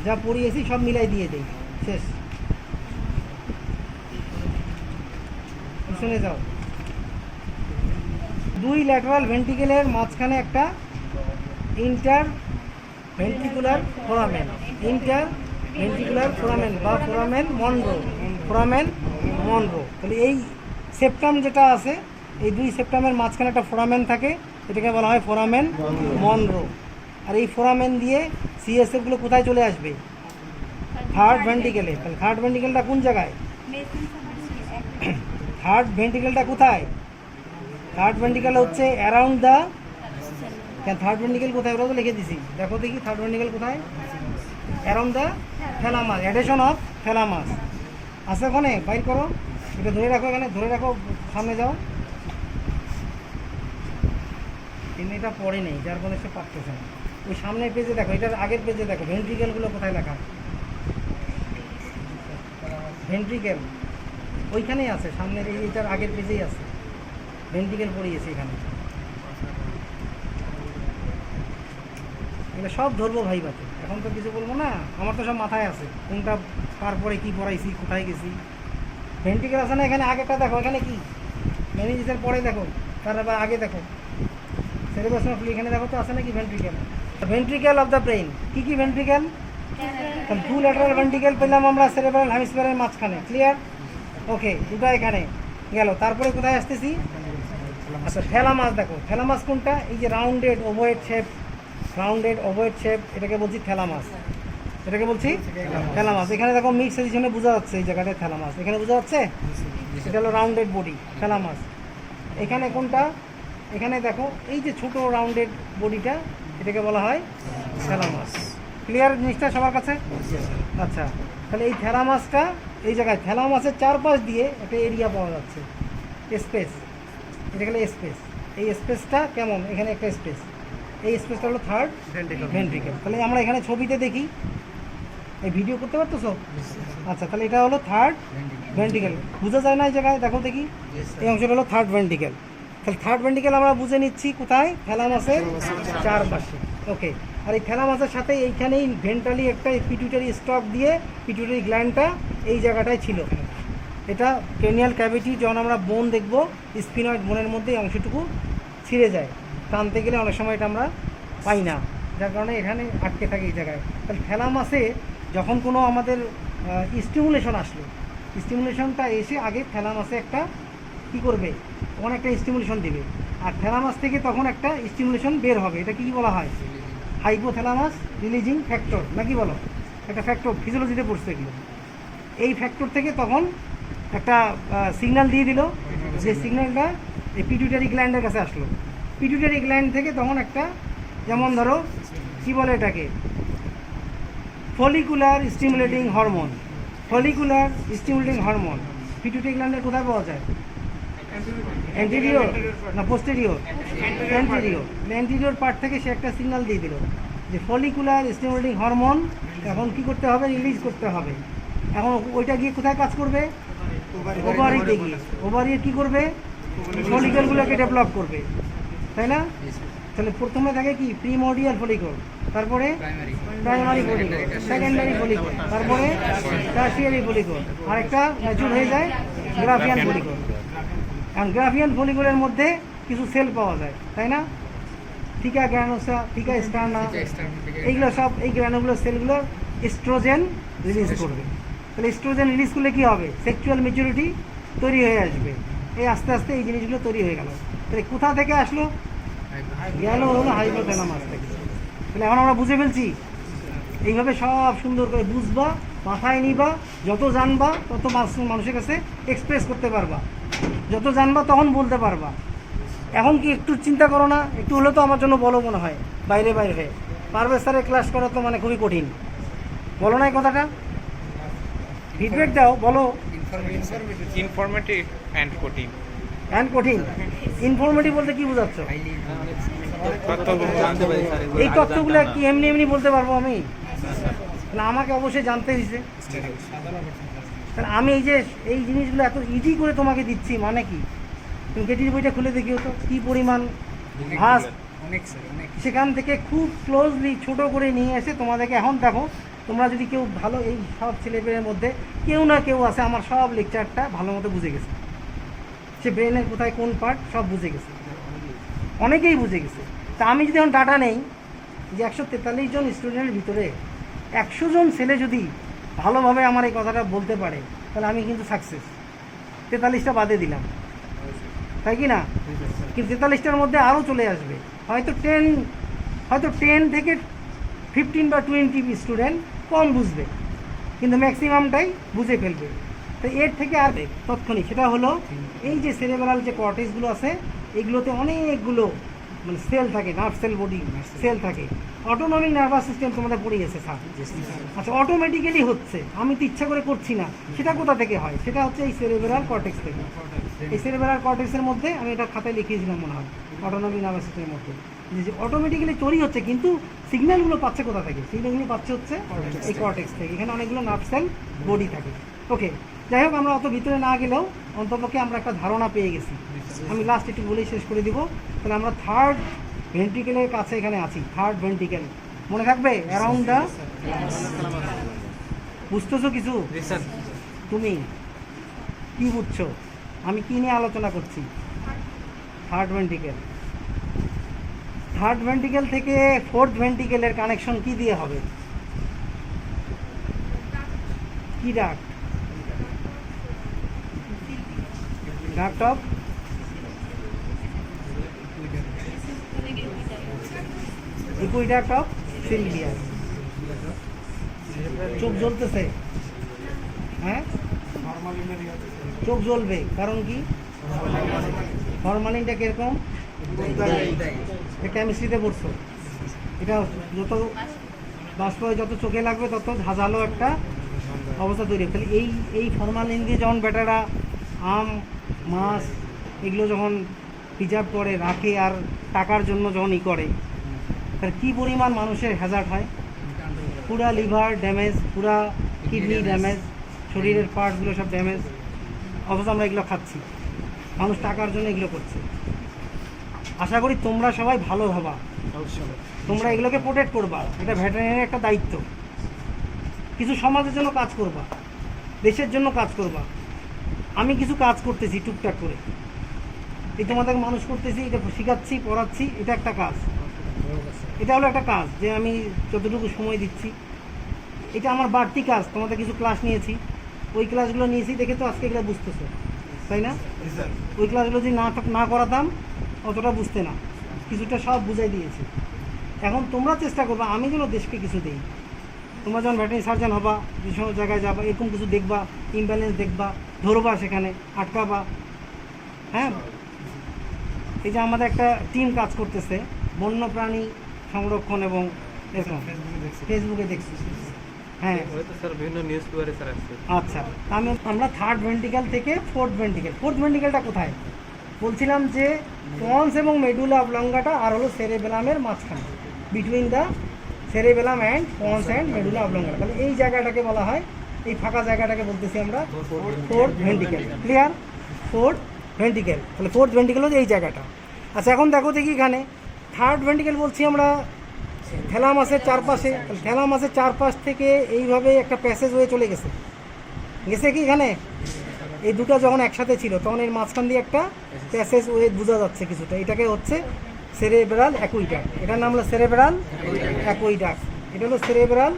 যা পড়িয়েছি সব মিলাই দিয়ে দেই, শেষ। শুনে যাও, দুই ল্যাটারাল ভেন্ট্রিকেলের মাঝখানে একটা inter ventricular foramen, inter ventricular foramen বা ফোরামেন মনরো। তাহলে এই সেপ্টাম যেটা আছে, এই দুই সেপ্টামের মাঝখানে একটা ফোরামেন থাকে, এটাকে বলা হয় ফোরামেন মনরো। আর এই ফোরামেন দিয়ে সিএসএফগুলো কোথায় চলে আসবে? থার্ড ভেন্ট্রিকেলে। তাহলে থার্ড ভেন্ট্রিকেলটা কোন জায়গায়? থার্ড ভেন্ট্রিকেলটা কোথায়? থার্ড ভেন্ট্রিকেল হচ্ছে অ্যারাউন্ড দ্য, থার্ড ভেন্ট্রিকেল কোথায় ওরা তো লিখে দিছি, দেখো দেখি থার্ড ভেন্ট্রিকেল কোথায়? Around the thalamus, adhesion of thalamus আছে ওখানে, বাইর করো। এটা ধরে রাখো, এখানে ধরে রাখো, সামনে যাও। কিন্তু এটা পড়ে নেই, যার ফলে সে পারতেছে না। ওই সামনের পেজে দেখো, এটার আগের পেজে দেখো ভেন্ট্রিকেলগুলো কোথায় লেখা, ভেন্ট্রিকেল ওইখানেই আছে, সামনের এইটার আগের পেজেই আছে, ভেন্ট্রিকেল পড়িয়েছে এখানে। এগুলো সব ধরবো ভাইবাতে, এখন তো কিছু বলবো না, আমার তো সব মাথায় আছে কোনটা তারপরে কি পড়াইছি, কোথায় গেছি। ভেন্ট্রিকেল আছে না এখানে, আগেরটা দেখো এখানে কি মেনিঞ্জাসের পরে দেখো, তার আবার আগে দেখো সেরেব্রাস ফ্লুইড, এখানে দেখো তো আছে নাকি ventricle, ventricle of the brain. কি কি ভেন্ট্রিকেল? টু ল্যাটারাল ভেন্ট্রিকেল পেলাম আমরা সেরেব্রাল হেমিস্ফিয়ারের মাঝখানে, ক্লিয়ার? ওকে, দুটো এখানে গেল। তারপরে কোথায় আসতেছি? আচ্ছা থ্যালামাস দেখো, থ্যালামাস কোনটা? এই যে রাউন্ডেড ওভয়েড শেপ, রাউন্ডেড ওভয়েড শেপ, এটাকে বলছি থ্যালামাস, এটাকে বলছি থ্যালামাস। এখানে দেখো মিক্স এডিশনে বোঝা যাচ্ছে এই জায়গাটায় থ্যালামাস, এখানে বোঝা যাচ্ছে এটা হলো রাউন্ডেড বডি থ্যালামাস। এখানে কোনটা? এখানে দেখো এই যে ছোট রাউন্ডেড বডিটা, এটাকে বলা হয় থ্যালামাস। ক্লিয়ার জিনিসটা সবার কাছে? আচ্ছা, তাহলে এই থ্যালামাসটা এই জায়গায়, থ্যালামাসের চারপাশ দিয়ে একটা এরিয়া পাওয়া যাচ্ছে, স্পেস, এটা গেলে স্পেস। এই স্পেসটা কেমন? এখানে একটা স্পেস, এই স্পেসটা হলো থার্ড ভেন্ট্রিকেল। তাহলে আমরা এখানে ছবিতে দেখি, এই ভিডিও করতে পারতো সব? আচ্ছা, তাহলে এটা হলো থার্ড ভেন্ট্রিকেল, বোঝা যায় না এই জায়গায়? দেখো দেখি, এই অংশটা হলো থার্ড ভেন্ট্রিকেল। তাহলে থার্ড ভেন্ট্রিকেল আমরা বুঝে নিচ্ছি কোথায়? থ্যালামাসের চারপাশে। ওকে, আর এই থ্যালামাসের সাথে এইখানেই ভেন্ট্রালি একটা পিটুইটারি স্টক দিয়ে পিটুইটারি গ্ল্যান্ডটা এই জায়গাটায় ছিল। এটা ক্রেনিয়াল ক্যাভিটি, যখন আমরা বোন দেখব স্পিনয়েড বোনের মধ্যে এই অংশটুকু ছিঁড়ে যায়, টানতে গেলে অনেক সময় এটা আমরা পাই না, যার কারণে এখানে আটকে থাকে এই জায়গায়। তাহলে থ্যালামাসে যখন কোনো আমাদের স্টিমুলেশন আসলো, স্টিমুলেশনটা এসে আগে থ্যালামাসে একটা কী করবে, তখন একটা স্টিমুলেশন দেবে, আর থ্যালামাস থেকে তখন একটা স্টিমুলেশন বের হবে, এটা কি বলা হয়? হাইপোথ্যালামাস রিলিজিং ফ্যাক্টর, নাকি বলো? একটা ফ্যাক্টর ফিজিওলজিতে পড়ছে এগুলো। এই ফ্যাক্টর থেকে তখন একটা সিগন্যাল দিয়ে দিল, যে সিগন্যালটা এই পিটুইটারি গ্ল্যান্ডের কাছে আসলো। পিটুইটারি গ্ল্যান্ড থেকে তখন একটা, যেমন ধরো কী বলে এটাকে, follicular stimulating hormone, follicular stimulating hormone pituitary গ্ল্যান্ডের কোথায় পাওয়া যায়? অ্যান্টেরিয়র না পোস্টেরিয়র? অ্যান্টেরিয়র। অ্যান্টেরিয়র পার্ট থেকে সে একটা সিগন্যাল দিয়ে দিল যে ফলিকুলার স্টিমুলেটিং হরমোন এখন কী করতে হবে? রিলিজ করতে হবে। এখন ওইটা গিয়ে কোথায় কাজ করবে? ওভারিতে গিয়ে। ওভারিয়ে কী করবে? ফলিকলগুলোকে ডেভেলপ করবে, তাই না? তাহলে প্রথমে থাকে কি? প্রিমোডিয়াল ফলিকল, তারপরে প্রাইমারি ফলিকল, সেকেন্ডারি ফলিকল, তারপরে টার্সিয়ারি ফলিকল, আরেকটা ম্যাচুর হয়ে যায় গ্রাফিয়ান ফলিকল। কারণ গ্রাফিয়ান ফলিকলের মধ্যে কিছু সেল পাওয়া যায়, তাই না? থিকা গ্র্যানোসা, থিকা স্টার্না, এইগুলো সব, এই গ্র্যানোগুলো সেলগুলো এস্ট্রোজেন রিলিজ করবে। তাহলে এস্ট্রোজেন রিলিজ করলে কী হবে? সেক্সুয়াল ম্যাচুরিটি তৈরি হয়ে আসবে। এই আস্তে আস্তে এই জিনিসগুলো তৈরি হয়ে গেল। তাহলে কোথা থেকে আসলো? গেল হলো হাইপোথ্যালামাস থেকে। তাহলে এখন আমরা বুঝে ফেলছি, এইভাবে সব সুন্দর করে বুঝবা, মাথায় নিবা, যত জানবা তত মানুষের কাছে এক্সপ্রেস করতে পারবা, যত জানবা তখন বলতে পারবা। এখন কি একটু চিন্তা করো না? একটু হলে তো আমার জন্য বলো মনে হয়, বাইরে বাইরে হয়ে পারভেজ স্যারের ক্লাস করা তো মানে খুবই কঠিন, বলো না এই কথাটা? ফিডব্যাক দাও, বলো। ইনফরমেটিভ অ্যান্ড কঠিন। অ্যান্ড কঠিন, ইনফরমেটিভ বলতে কি বোঝাচ্ছ? এই তথ্যগুলো কি এমনি এমনি বলতে পারবো আমি? না, আমাকে অবশ্যই জানতে দিছে। তাহলে আমি এই জিনিসগুলো এত ইজি করে তোমাকে দিচ্ছি মানে কি? তুমি গেটির বইটা খুলে দেখিও তো কী পরিমাণ ভাস্ট, সেখান থেকে খুব ক্লোজলি ছোট করে নিয়ে এসে তোমাদেরকে। এখন দেখো, তোমরা যদি কেউ ভালো, এই সব ছেলেপেলের মধ্যে কেউ না কেউ আছে আমার সব লেকচারটা ভালো মতো বুঝে গেছে, সে ব্রেনের কোথায় কোন পার্ট সব বুঝে গেছে, অনেকেই বুঝে গেছে। তা আমি যদি এখন ডাটা নেই যে 143 জন স্টুডেন্টের ভিতরে 100 জন ছেলে যদি ভালোভাবে আমার এই কথাটা বলতে পারে, তাহলে আমি কিন্তু সাকসেস। 43টা বাদে দিলাম, তাই কি না? কিন্তু 43টার মধ্যে আরও চলে আসবে, হয়তো 10 থেকে 15 বা 20 স্টুডেন্ট কম বুঝবে, কিন্তু ম্যাক্সিমামটাই বুঝে ফেলবে। তো এর থেকে আর তৎক্ষণিক, সেটা হলো এই যে সেরেব্রাল যে কর্টেক্সগুলো আছে, এগুলোতে অনেকগুলো মানে সেল থাকে, নার্ভ সেল, বডি সেল থাকে। অটোনমিক নার্ভাস সিস্টেম তোমাদের পড়ে গেছে স্যার। আচ্ছা, অটোমেটিক্যালি হচ্ছে, আমি তো ইচ্ছা করে করছি না। সেটা কোথা থেকে হয়? সেটা হচ্ছে এই সেরেব্রাল কর্টেক্স থেকে। এই সেরেব্রাল কর্টেক্সের মধ্যে আমি এটা খাতায় লিখিয়েছিলাম মনে হয়, অটোনমিক নার্ভাস সিস্টেমের মধ্যে। যে অটোমেটিক্যালি তৈরি হচ্ছে, কিন্তু সিগন্যালগুলো পাচ্ছে কোথা থেকে? সিগন্যালগুলো পাচ্ছে হচ্ছে এই কর্টেক্স থেকে। এখানে অনেকগুলো নার্ভ সেল বডি থাকে। ওকে, যাই হোক, আমরা অত ভিতরে না গেলেও অন্তপক্ষে আমরা একটা ধারণা পেয়ে গেছি। আমি লাস্ট একটু বলেই শেষ করে দিব। তাহলে আমরা থার্ড ভেন্ট্রিকেলের কাছে এখানে আছি। থার্ড ভেন্ট্রিকেল মনে থাকবে? অ্যারাউন্ড দ্য, বুঝতেছো কিছু? তুমি কি বুঝছো? আমি কি নিয়ে আলোচনা করছি? Third ventricle. থার্ড ভেন্ট্রিকেল থেকে ফোর্থ ভেন্ট্রিকেলের কানেকশন কি দিয়ে হবে? কি duct? Duct of aqueduct of Sylvius. চোখ জ্বলতেছে? হ্যাঁ, চোখ জ্বলবে, কারণ কি? ফরমালিনটা কিরকম? কেমিস্ট্রিতে পড়ছো। এটা যত বাষ্প হয়ে যত চোখে লাগবে তত ঝাঁঝালো একটা অবস্থা তৈরি হবে। তাহলে এই ফরমালিন দিয়ে যখন বেটারা আম, মাছ এগুলো যখন প্রিজার্ভ করে রাখে আর টাকার জন্য যখন করে, তাহলে কী পরিমাণ মানুষের হ্যাজার্ড হয়? পুরা লিভার ড্যামেজ, পুরা কিডনি ড্যামেজ, শরীরের পার্টসগুলো সব ড্যামেজ। অথচ আমরা এগুলো খাচ্ছি, মানুষ টাকার জন্য এগুলো করছে। আশা করি তোমরা সবাই ভালো হবা, তোমরা এগুলোকে প্রোটেক্ট করবা। এটা ভেটেরিনারির একটা দায়িত্ব। কিছু সমাজের জন্য কাজ করবা, দেশের জন্য কাজ করবা। আমি কিছু কাজ করতেছি টুকটাক করে, এই তোমাদের মানুষ করতেছি, এটা শেখাচ্ছি, পড়াচ্ছি, এটা একটা কাজ। এটা হলো একটা কাজ যে আমি যতটুকু সময় দিচ্ছি, এটা আমার বাড়তি কাজ। তোমাদের কিছু ক্লাস নিয়েছি, ওই ক্লাসগুলো নিয়েছি দেখে তো আজকে এগুলো বুঝতেছো, তাই না? ওই ক্লাসগুলো যদি না করাতাম অতটা বুঝতে না, কিছুটা সব বুঝাই দিয়েছি। এখন তোমরা চেষ্টা করবা আমি যেন দেশকে কিছু দিই। তোমরা যখন ভেটেরিনারি সার্জন হবা, যে সমস্ত জায়গায় যাবা, এরকম কিছু দেখবা, ইমব্যালেন্স দেখবা, ধরবা, সেখানে আটকাবা। হ্যাঁ, এই যে আমাদের একটা টিম কাজ করতেছে বন্যপ্রাণী সংরক্ষণ এবং এরকম, ফেসবুকে দেখছি। হ্যাঁ স্যার, বিভিন্ন নিউজ পেপারে স্যার আসছে। আচ্ছা, আমরা থার্ড ভেন্ট্রিকেল থেকে ফোর্থ ভেন্ট্রিকেল। ফোর্থ ভেন্ট্রিকেলটা কোথায়? বলছিলাম যে পন্স এবং মেডুলা অবলঙ্গাটা আর হলো সেরেবেলামের মাঝখানে, between the cerebellum and pons and medulla oblongata. তাহলে এই জায়গাটাকে বলা হয়, এই ফাঁকা জায়গাটাকে বলতেছি আমরা fourth ventricle. Clear? Fourth ventricle. তাহলে ফোর্থ ভেন্ট্রিকেল হচ্ছে এই জায়গাটা। আচ্ছা, এখন দেখো দেখি এখানে থার্ড ভেন্ট্রিকেল বলছি আমরা থ্যালামাসের চারপাশে। থ্যালামাসের চারপাশ থেকে এইভাবে একটা প্যাসেজ হয়ে চলে গেছে কি এখানে? এই দুটো যখন একসাথে ছিল তখন এর মাঝখান দিয়ে একটা প্যাসেজ ওয়ে বোঝা যাচ্ছে কিছুটা। এটাকে হচ্ছে সেরেব্রাল অ্যাকুইডাক্ট। এটার নাম হলো সেরেব্রাল অ্যাকুইডাক্ট। এটা হলো সেরেব্রাল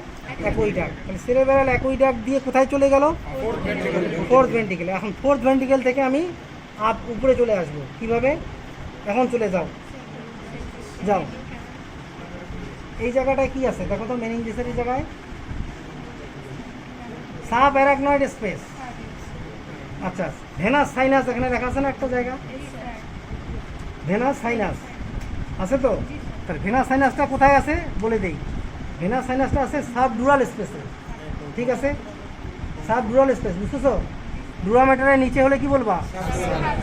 অ্যাকুইডাক্ট। তাহলে সেরেব্রাল অ্যাকুইডাক্ট দিয়ে কোথায় চলে গেল? Fourth ventricle. এখন ফোর্থ ভেন্ট্রিকেল থেকে আমি উপরে চলে আসবো। কিভাবে? এখন চলে যাও, এই জায়গাটায় কি আছে দেখো তো, মেনিনজিসের এই জায়গায় সাব অ্যারাকনয়েড স্পেস। আচ্ছা, ভেনাস সাইনাস এখানে দেখা আছে না একটা জায়গা? ভেনাস সাইনাস আছে তো? তাহলে ভেনাস সাইনাসটা কোথায় আছে বলে দেই। ভেনাস সাইনাসটা আছে সাবডুরাল স্পেসে। ঠিক আছে, সাবডুরাল স্পেস, বুঝতেছো? ডুরামেটারের নিচে হলে কি বলবা?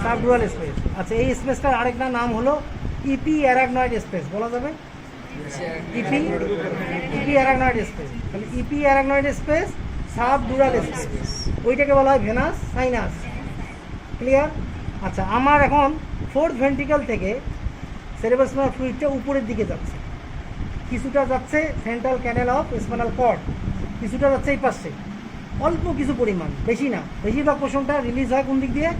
Subdural space. আচ্ছা, এই স্পেসটার আরেকটা নাম হলো ইপি অ্যারাকনয়েড স্পেস। বলা যাবে ইপি অ্যারাকনয়েড স্পেস। তাহলে epi arachnoid space, subdural space, ওইটাকে বলা হয় ভেনাস সাইনাস। ক্লিয়ার? আচ্ছা, আমার এখন ফোর্থ ভেন্ট্রিকেল থেকে সেরেব্রাল ফ্লুইডটা উপরের দিকে যাচ্ছে, কিছুটা যাচ্ছে central canal of spinal cord, কিছুটা যাচ্ছে এই পাশে, অল্প কিছু পরিমাণ, বেশি না। বেশিরভাগ পোর্শনটা রিলিজ হয় কোন দিক দিয়ে?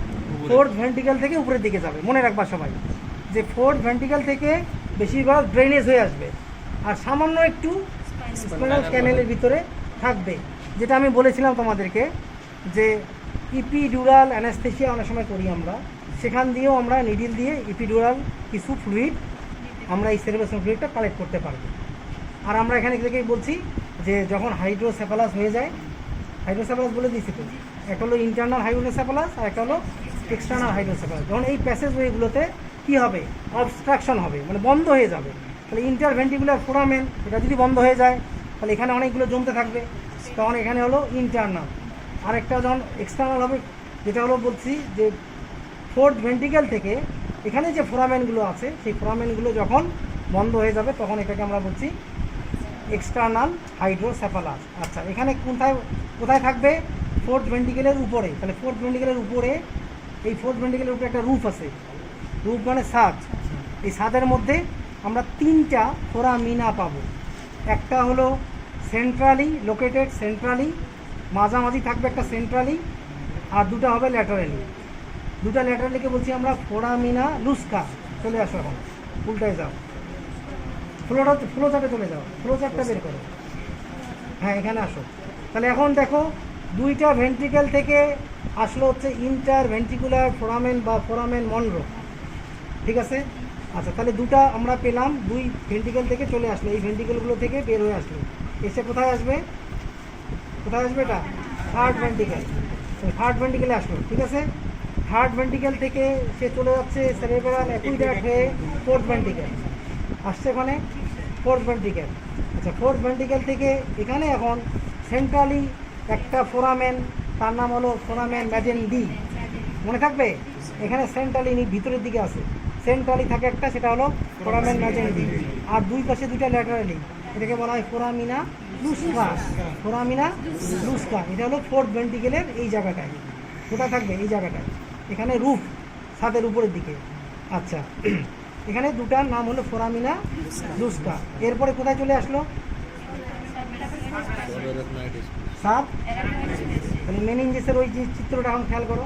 ফোর্থ ভেন্ট্রিকেল থেকে উপরের দিকে যাবে। মনে রাখবা সবাই যে ফোর্থ ভেন্ট্রিকেল থেকে বেশিরভাগ ড্রেনেজ হয়ে আসবে, আর সামান্য একটু স্পাইনাল ক্যানেলের ভিতরে থাকবে। যেটা আমি বলেছিলাম তোমাদেরকে যে ইপিডুরাল অ্যানাস্থেসিয়া অনেক সময় করি আমরা, সেখান দিয়েও আমরা নিডিল দিয়ে ইপিডুরাল কিছু ফ্লুইড আমরা এই সেরেব্রাল ফ্লুইডটা কালেক্ট করতে পারবো। আর আমরা এখানে থেকেই বলছি যে যখন হাইড্রোসেফালাস হয়ে যায়, হাইড্রোসেফালাস বলে দিয়েছি তো, একটা হলো ইন্টারনাল হাইড্রোসেফালাস আর একটা হলো এক্সটার্নাল হাইড্রোসেফালাস। যখন এই প্যাসেজ ওয়েগুলোতে কী হবে? অবস্ট্রাকশন হবে, মানে বন্ধ হয়ে যাবে। তাহলে ইন্টারভেন্টিকুলার ফোরামেন এটা যদি বন্ধ হয়ে যায় তাহলে এখানে অনেকগুলো জমতে থাকবে, তখন এখানে হলো ইন্টারনাল। আরেকটা যখন এক্সটার্নাল হবে, যেটা হলো বলছি যে ফোর্থ ভেন্ট্রিকেল থেকে এখানে যে ফোরামেনগুলো আছে সেই ফোরামেনগুলো যখন বন্ধ হয়ে যাবে তখন এটাকে আমরা বলছি এক্সটার্নাল হাইড্রোসেফালাস। আচ্ছা, এখানে কোথায় কোথায় থাকবে? ফোর্থ ভেন্ট্রিকেলের উপরে। তাহলে ফোর্থ ভেন্ট্রিকেলের উপরে, এই ফোর্থ ভেন্ট্রিকেলের উপরে একটা রুফ আছে। রুফ মানে ছাদ। এই ছাদের মধ্যে আমরা তিনটা ফোরামিনা পাবো। একটা হলো সেন্ট্রালি লোকেটেড, সেন্ট্রালি মাঝামাঝি থাকবে একটা সেন্ট্রালি, আর দুটো হবে ল্যাটারালি। দুটা ল্যাটারালিকে বলছি আমরা ফোরামিনা লুস্কা। চলে আসো, এখন উল্টায় যাও, ফ্লো চার্টে চলে যাও, ফ্লো চার্টটা বের করো। হ্যাঁ, এখানে আসো। তাহলে এখন দেখো, দুইটা ভেন্ট্রিকেল থেকে আসলো হচ্ছে ইন্টার ভেন্ট্রিকুলার ফোরামেন বা ফোরামেন মনরো, ঠিক আছে? আচ্ছা, তাহলে দুটা আমরা পেলাম, দুই ভেন্ট্রিকেল থেকে চলে আসলো, এই ভেন্ট্রিকেলগুলো থেকে বের হয়ে আসলো, এসে কোথায় আসবে? কোথায় আসবে এটা? Third ventricle. থার্ড ভেন্ট্রিকেলে আসলো, ঠিক আছে? থার্ড ভেন্ট্রিকেল থেকে সে চলে যাচ্ছে সেরেব্রাল অ্যাকুইডাক্ট হয়ে ফোর্থ ভেন্ট্রিকেল, আসছে ওখানে ফোর্থ ভেন্ট্রিকেল। আচ্ছা, ফোর্থ ভেন্ট্রিকেল থেকে এখানে এখন সেন্ট্রালি একটা ফোরামেন, তার নাম হলো ফোরামেন ম্যাজেন্ডি, মনে থাকবে? এখানে সেন্ট্রালি ভিতরের দিকে আছে, সেন্ট্রালি থাকে একটা, সেটা হলো ফোরামেন ম্যাজেন্ডি। আর দুই পাশে দুইটা ল্যাটারালি, এটাকে বলা হয় ফোরামিনা লুস্কা। ফোরামিনা লুস্কা, এটা হলো ফোর্থ ভেন্ট্রিকেলের এই জায়গাটায়। কোথায় থাকবে? এই জায়গাটায়, এখানে রুফ, ছাদের উপরের দিকে। আচ্ছা, এখানে দুটার নাম হলো ফোরামিনা লুস্কা। এরপরে কোথায় চলে আসলো? সাব। তাহলে মেনিনজেসের ওই যে চিত্রটা এখন খেয়াল করো,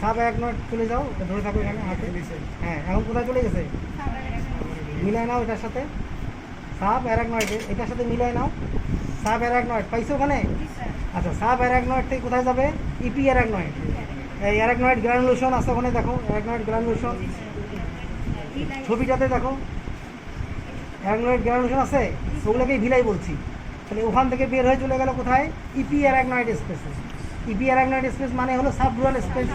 সাব অ্যারাকনয়েড চলে যাও, ধরে থাকো এখানে হাতে। হ্যাঁ, এখন কোথায় চলে গেছে? মিলাই নাও এটার সাথে, সাব অ্যারাকনয়েড এটার সাথে মিলাই নাও। সাব অ্যারাকনয়েড পাইছো ওখানে? আচ্ছা, সাব অ্যারাকনয়েড থেকে কোথায় যাবে? Epi arachnoid. এই অ্যারাকনয়েড গ্রানুলেশন আছে ওখানে, দেখো অ্যারাকনয়েড গ্রানুলেশন, ছবিটাতে দেখো অ্যারাকনয়েড গ্রানুলেশন আছে, ওগুলোকেই ভিলাই বলছি। তাহলে ওখান থেকে বের হয়ে চলে গেল কোথায়? ইপি অ্যারাকনয়েড স্পেসে। ইপি অ্যারাকনয়েড স্পেস মানে হলো সাবডুরাল স্পেস,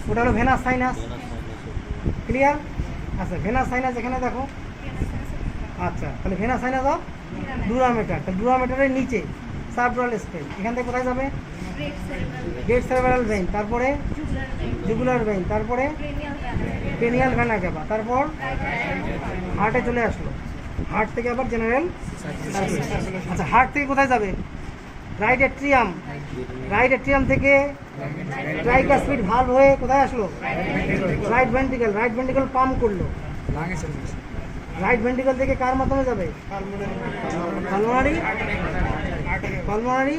ওটা হলো ভেনাস সাইনাস। ক্লিয়ার? আচ্ছা, ভেনাস সাইনাস এখানে দেখো। আচ্ছা, তাহলে ভেনাস সাইনাস অফ ডুরামেটার। তাহলে ডুরামেটারের নিচে সাবডুরাল স্পেস, এখান থেকে কোথায় যাবে? গ্রেট সেরেব্রাল ভেইন, তারপরে জুগুলার ভেইন, তারপরে পেনিয়াল ভেনা ক্যাভা, তারপর হার্টে চলে আসলো। হার্ট থেকে আবার জেনারেল সার্কিট। আচ্ছা, হার্ট থেকে কোথায় যাবে? Right atrium. রাইট এট্রিয়াম থেকে ট্রাইকাসপিড ভালভ হয়ে কোথায় আসলো? Right ventricle. Right ventricle pump করলো। রাইট ভেন্ট্রিকেল থেকে কার মাধ্যমে যাবে? পালমোনারি পালমোনারি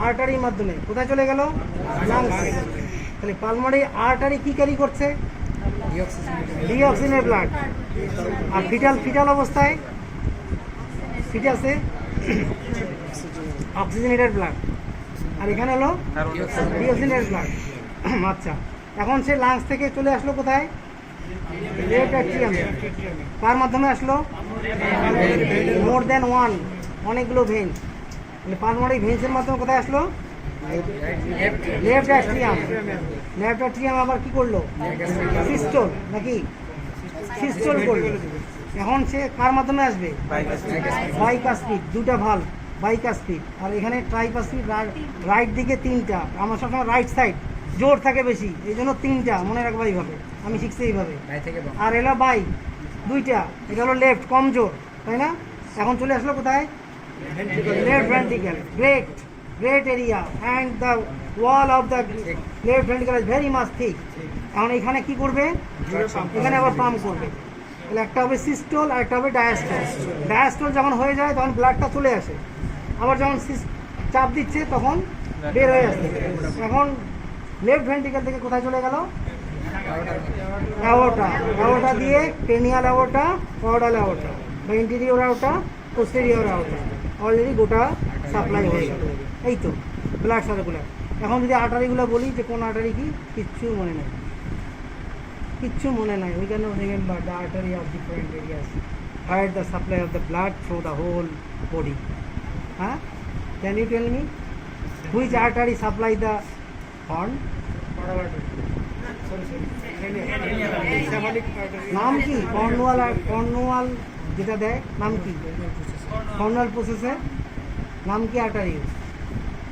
আর্টারির মাধ্যমে কোথায় চলে গেল? লাংসে। তাহলে পালমোনারি আর্টারি কি ক্যারি করছে? ডিঅক্সিজেনের ব্লাড। আর ফিটাল অবস্থায় ফিটাসে অক্সিজেনেটেড ব্লাড, আর এখানে হলো ডিঅক্সিজেনেটেড ব্লাড। আচ্ছা, এখন সে লাংস থেকে চলে আসলো কোথায়? Left atrium. কার মাধ্যমে আসলো? মোর দেন ওয়ান, অনেকগুলো ভেইন। মানে পালমোনারি ভেইনসের মাধ্যমে কোথায় আসলো? Left atrium. লেফট অ্যাট্রিয়াম আবার কি করলো? সিস্টোল, নাকি সিস্টোল করলো। এখন সে কার মাধ্যমে আসবে? বাইকাসপিড, দুটা ভালভ বাইকাসপিড। আর এখানে ট্রাইকাসপিড, রাইট দিকে তিনটা। আমার সবসময় রাইট সাইড জোর থাকে বেশি, এই জন্য তিনটা মনে রাখবো এইভাবে, আমি শিখছি এইভাবে। আর এলো বাই, দুইটা। এটা হলো লেফট, কম জোর, তাই না? এখন চলে আসলো কোথায়? Left ventricle. Great area and the wall of the left ventricle is very much thick. এখন এখানে কি করবে? এখানে আবার পাম্প করবে। তাহলে একটা হবে সিস্টোল আর একটা হবে ডায়াস্টোল। ডায়াস্টোল যখন হয়ে যায় তখন ব্লাডটা চলে আসে, আবার যখন চাপ দিচ্ছে তখন বের হয়ে আসছে। এখন লেফট ভেন্ট্রিকেল থেকে কোথায় চলে গেল? অ্যাওর্টা। অ্যাওর্টা দিয়ে পেনিয়াল অ্যাওর্টা, পরোটাল অ্যাওর্টা, বা interior aorta, posterior aorta. Already গোটা সাপ্লাই হয়ে গেল। এই তো ব্লাড সার্কুলার। এখন যদি আর্টারিগুলো বলি যে কোন আর্টারি কি, কিচ্ছু মনে নাই, কিচ্ছু মনে নাই। We can remember the artery of different areas where the supply of the blood through the whole body. হ্যাঁ, can you tell me which artery supply the horn? নাম কি? কর্নুয়াল যেটা দেয় নাম কি? কর্নুয়াল প্রসেসের নাম কি? আর্টারি।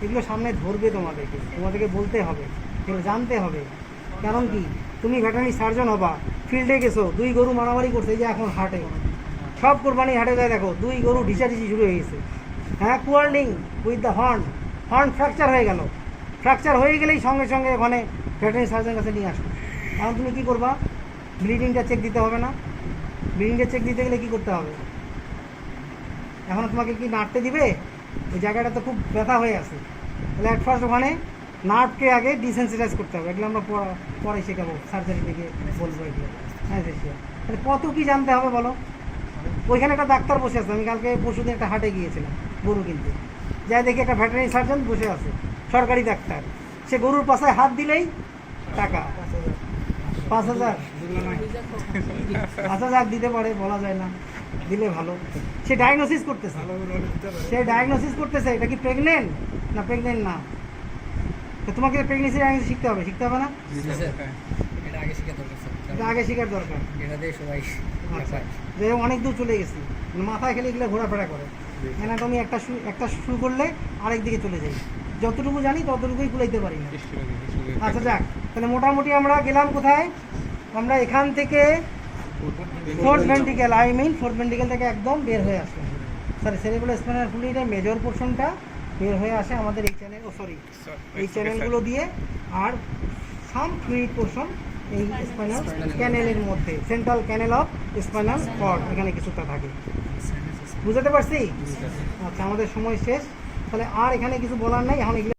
এগুলো সামনে ধরবে তোমাদেরকে বলতে হবে, এগুলো জানতে হবে। কারণ কি? তুমি ভেটারি সার্জন হবা, ফিল্ডে গেছো, 2 গরু মারামারি করছে, এই যে এখন হাটে সব কোরবানি হাটে যায় দেখো 2 গরু ঢিসাঢিসি শুরু হয়ে গেছে। হ্যাঁ, কুয়ার্লিং উইথ দ্য হর্ন ফ্র্যাকচার হয়ে গেল। ফ্র্যাকচার হয়ে গেলেই সঙ্গে সঙ্গে ওখানে ভেটারি সার্জনের কাছে নিয়ে আসো। এখন তুমি কী করবা? ব্লিডিংটা চেক দিতে হবে না? ব্লিডিংটা চেক দিতে গেলে কী করতে হবে? এখন তোমাকে কি নাড়তে দিবে? ওই জায়গাটা তো খুব ব্যথা হয়ে আছে, তাহলে অ্যাট ফার্স্ট ওখানে নার্ভকে আগে ডিসেন্সিটাইজ করতে হবে। এগুলো আমরা পরে শেখাবো, সার্জারি থেকে বলবো এগুলো। হ্যাঁ, তাহলে কত কী জানতে হবে বলো? ওইখানে একটা ডাক্তার বসে আছে, আমি কালকে পরশুদিন একটা হাটে গিয়েছিলাম গরু কিনতে, যাই দেখি একটা ভেটেরিনারি সার্জন বসে আছে, সরকারি ডাক্তার। সে গরুর পাশায় হাত দিলেই টাকা 5,000। আচ্ছা, যাক, দিতে পারে, বলা যায় না, দিলে ভালো। সে ডায়াগনোসিস করতেছে এটা কি প্রেগনেন্ট না প্রেগনেন্ট না। তো তোমাকে প্রেগনেন্সি ডায়াগনোসিস শিখতে হবে না? এটা আগে শেখার দরকার। আচ্ছা, যে অনেক দূর চলে গেছি, মাথায় খেলে এগুলো ঘোরাফেরা করে। অ্যানাটমি একটা শুরু করলে আরেক দিকে চলে যাই, যতটুকু জানি ততটুকুই কুলাইতে পারি না। আচ্ছা, যাক, তাহলে মোটামুটি আমরা গেলাম কোথায়? আমরা এখান থেকে ফোর্থ ভেন্ট্রিকেল থেকে একদম বের হয়ে আসলাম। সরি, সেরিব্রাল স্পাইনাল ফ্লুইডের মেজর পোর্শনটা বের হয়ে আসে আমাদের এই চ্যানেলগুলো দিয়ে, আর সাম ফ্লুইড পোর্শন এই স্পাইনাল ক্যানেলের মধ্যে, central canal of spinal cord, এখানে কিছুটা থাকে। বুঝতে পারছি? আচ্ছা, আমাদের সময় শেষ, তাহলে আর এখানে কিছু বলার নাই। এখন এগুলো